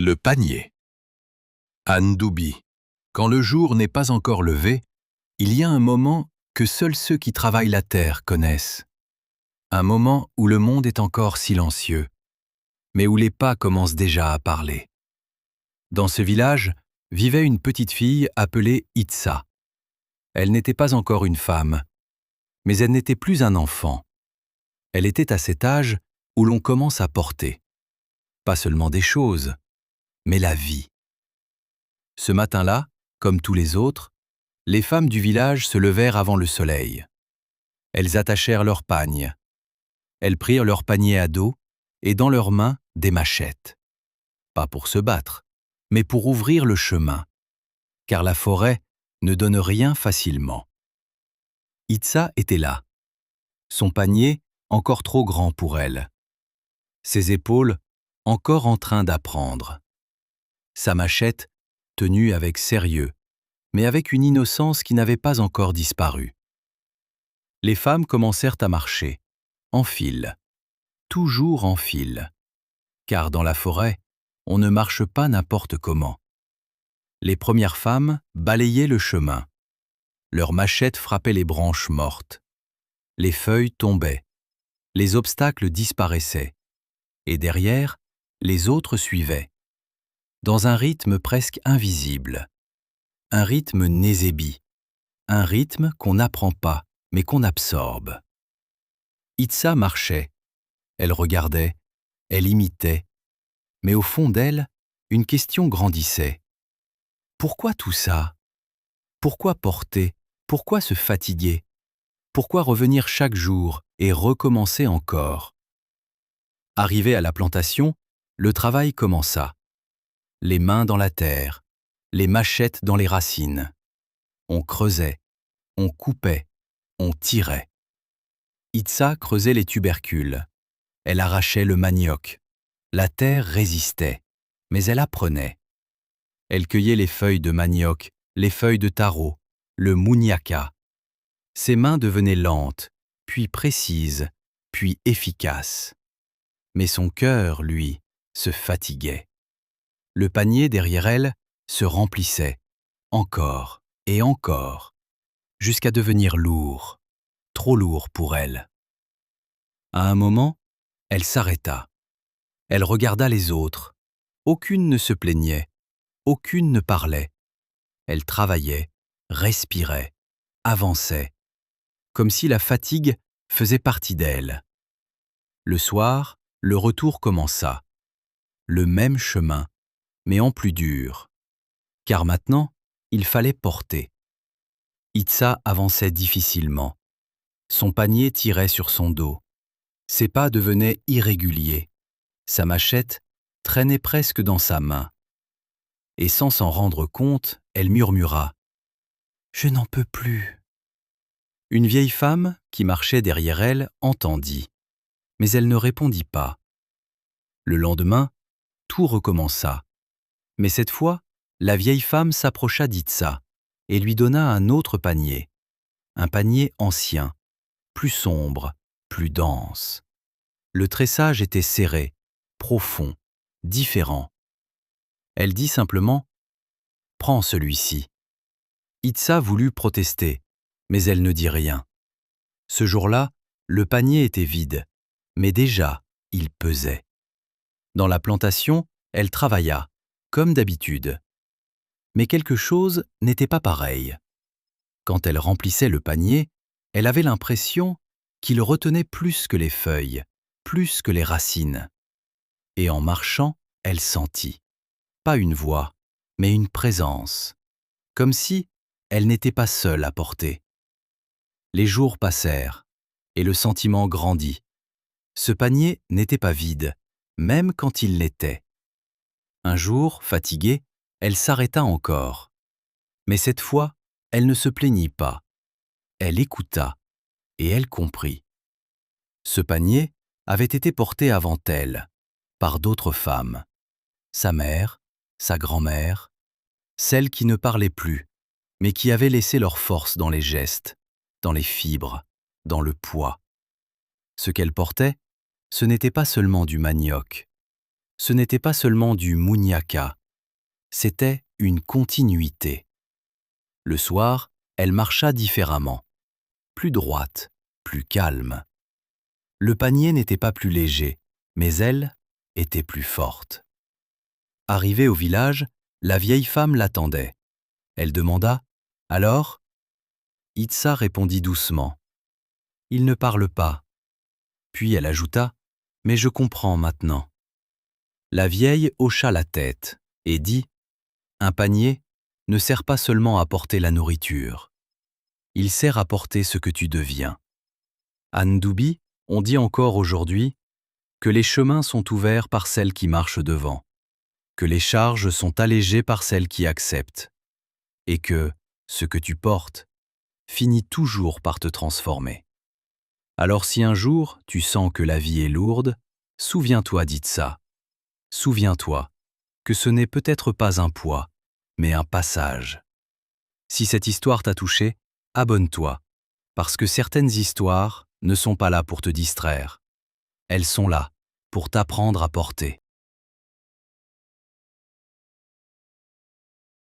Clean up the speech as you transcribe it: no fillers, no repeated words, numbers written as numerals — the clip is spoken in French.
Le panier. Anne Doubi. Quand le jour n'est pas encore levé, il y a un moment que seuls ceux qui travaillent la terre connaissent. Un moment où le monde est encore silencieux, mais où les pas commencent déjà à parler. Dans ce village vivait une petite fille appelée Itsa. Elle n'était pas encore une femme, mais elle n'était plus un enfant. Elle était à cet âge où l'on commence à porter. Pas seulement des choses, mais la vie. Ce matin-là, comme tous les autres, les femmes du village se levèrent avant le soleil. Elles attachèrent leurs pagnes. Elles prirent leurs paniers à dos et dans leurs mains des machettes. Pas pour se battre, mais pour ouvrir le chemin, car la forêt ne donne rien facilement. Itsa était là, son panier encore trop grand pour elle, ses épaules encore en train d'apprendre, sa machette tenue avec sérieux, mais avec une innocence qui n'avait pas encore disparu. Les femmes commencèrent à marcher, en file, toujours en file, car dans la forêt, on ne marche pas n'importe comment. Les premières femmes balayaient le chemin. Leurs machettes frappaient les branches mortes. Les feuilles tombaient. Les obstacles disparaissaient. Et derrière, les autres suivaient. Dans un rythme presque invisible. Un rythme nézébi. Un rythme qu'on n'apprend pas, mais qu'on absorbe. Itsa marchait. Elle regardait. Elle imitait. Mais au fond d'elle, une question grandissait. Pourquoi tout ça? Pourquoi porter? Pourquoi se fatiguer? Pourquoi revenir chaque jour et recommencer encore? Arrivé à la plantation, le travail commença. Les mains dans la terre, les machettes dans les racines. On creusait, on coupait, on tirait. Itsa creusait les tubercules. Elle arrachait le manioc. La terre résistait, mais elle apprenait. Elle cueillait les feuilles de manioc, les feuilles de taro, le mouniaka. Ses mains devenaient lentes, puis précises, puis efficaces. Mais son cœur, lui, se fatiguait. Le panier derrière elle se remplissait, encore et encore, jusqu'à devenir lourd, trop lourd pour elle. À un moment, elle s'arrêta. Elle regarda les autres. Aucune ne se plaignait, aucune ne parlait. Elle travaillait, respirait, avançait, comme si la fatigue faisait partie d'elle. Le soir, le retour commença. Le même chemin, mais en plus dur. Car maintenant, il fallait porter. Itsa avançait difficilement. Son panier tirait sur son dos. Ses pas devenaient irréguliers. Sa machette traînait presque dans sa main. Et sans s'en rendre compte, elle murmura « Je n'en peux plus ». Une vieille femme, qui marchait derrière elle, entendit, mais elle ne répondit pas. Le lendemain, tout recommença. Mais cette fois, la vieille femme s'approcha d'Itsa et lui donna un autre panier. Un panier ancien, plus sombre, plus dense. Le tressage était serré, profond, différent. Elle dit simplement « Prends celui-ci ». Itsa voulut protester, mais elle ne dit rien. Ce jour-là, le panier était vide, mais déjà, il pesait. Dans la plantation, elle travailla, comme d'habitude. Mais quelque chose n'était pas pareil. Quand elle remplissait le panier, elle avait l'impression qu'il retenait plus que les feuilles, plus que les racines. Et en marchant, elle sentit, pas une voix, mais une présence, comme si elle n'était pas seule à porter. Les jours passèrent, et le sentiment grandit. Ce panier n'était pas vide, même quand il l'était. Un jour, fatiguée, elle s'arrêta encore. Mais cette fois, elle ne se plaignit pas. Elle écouta, et elle comprit. Ce panier avait été porté avant elle, par d'autres femmes. Sa mère, sa grand-mère, celles qui ne parlaient plus, mais qui avaient laissé leur force dans les gestes, dans les fibres, dans le poids. Ce qu'elle portait, ce n'était pas seulement du manioc. ce n'était pas seulement du muñaca, c'était une continuité. Le soir, elle marcha différemment, plus droite, plus calme. Le panier n'était pas plus léger, mais elle était plus forte. Arrivée au village, la vieille femme l'attendait. Elle demanda « Alors ?» Itza répondit doucement « Il ne parle pas. » Puis elle ajouta « Mais je comprends maintenant. » La vieille hocha la tête et dit « Un panier ne sert pas seulement à porter la nourriture. Il sert à porter ce que tu deviens. » À Ndoubi, on dit encore aujourd'hui que les chemins sont ouverts par celles qui marchent devant, que les charges sont allégées par celles qui acceptent, et que ce que tu portes finit toujours par te transformer. Alors si un jour tu sens que la vie est lourde, souviens-toi d'Itza. Souviens-toi que ce n'est peut-être pas un poids, mais un passage. Si cette histoire t'a touché, abonne-toi, parce que certaines histoires ne sont pas là pour te distraire. Elles sont là pour t'apprendre à porter.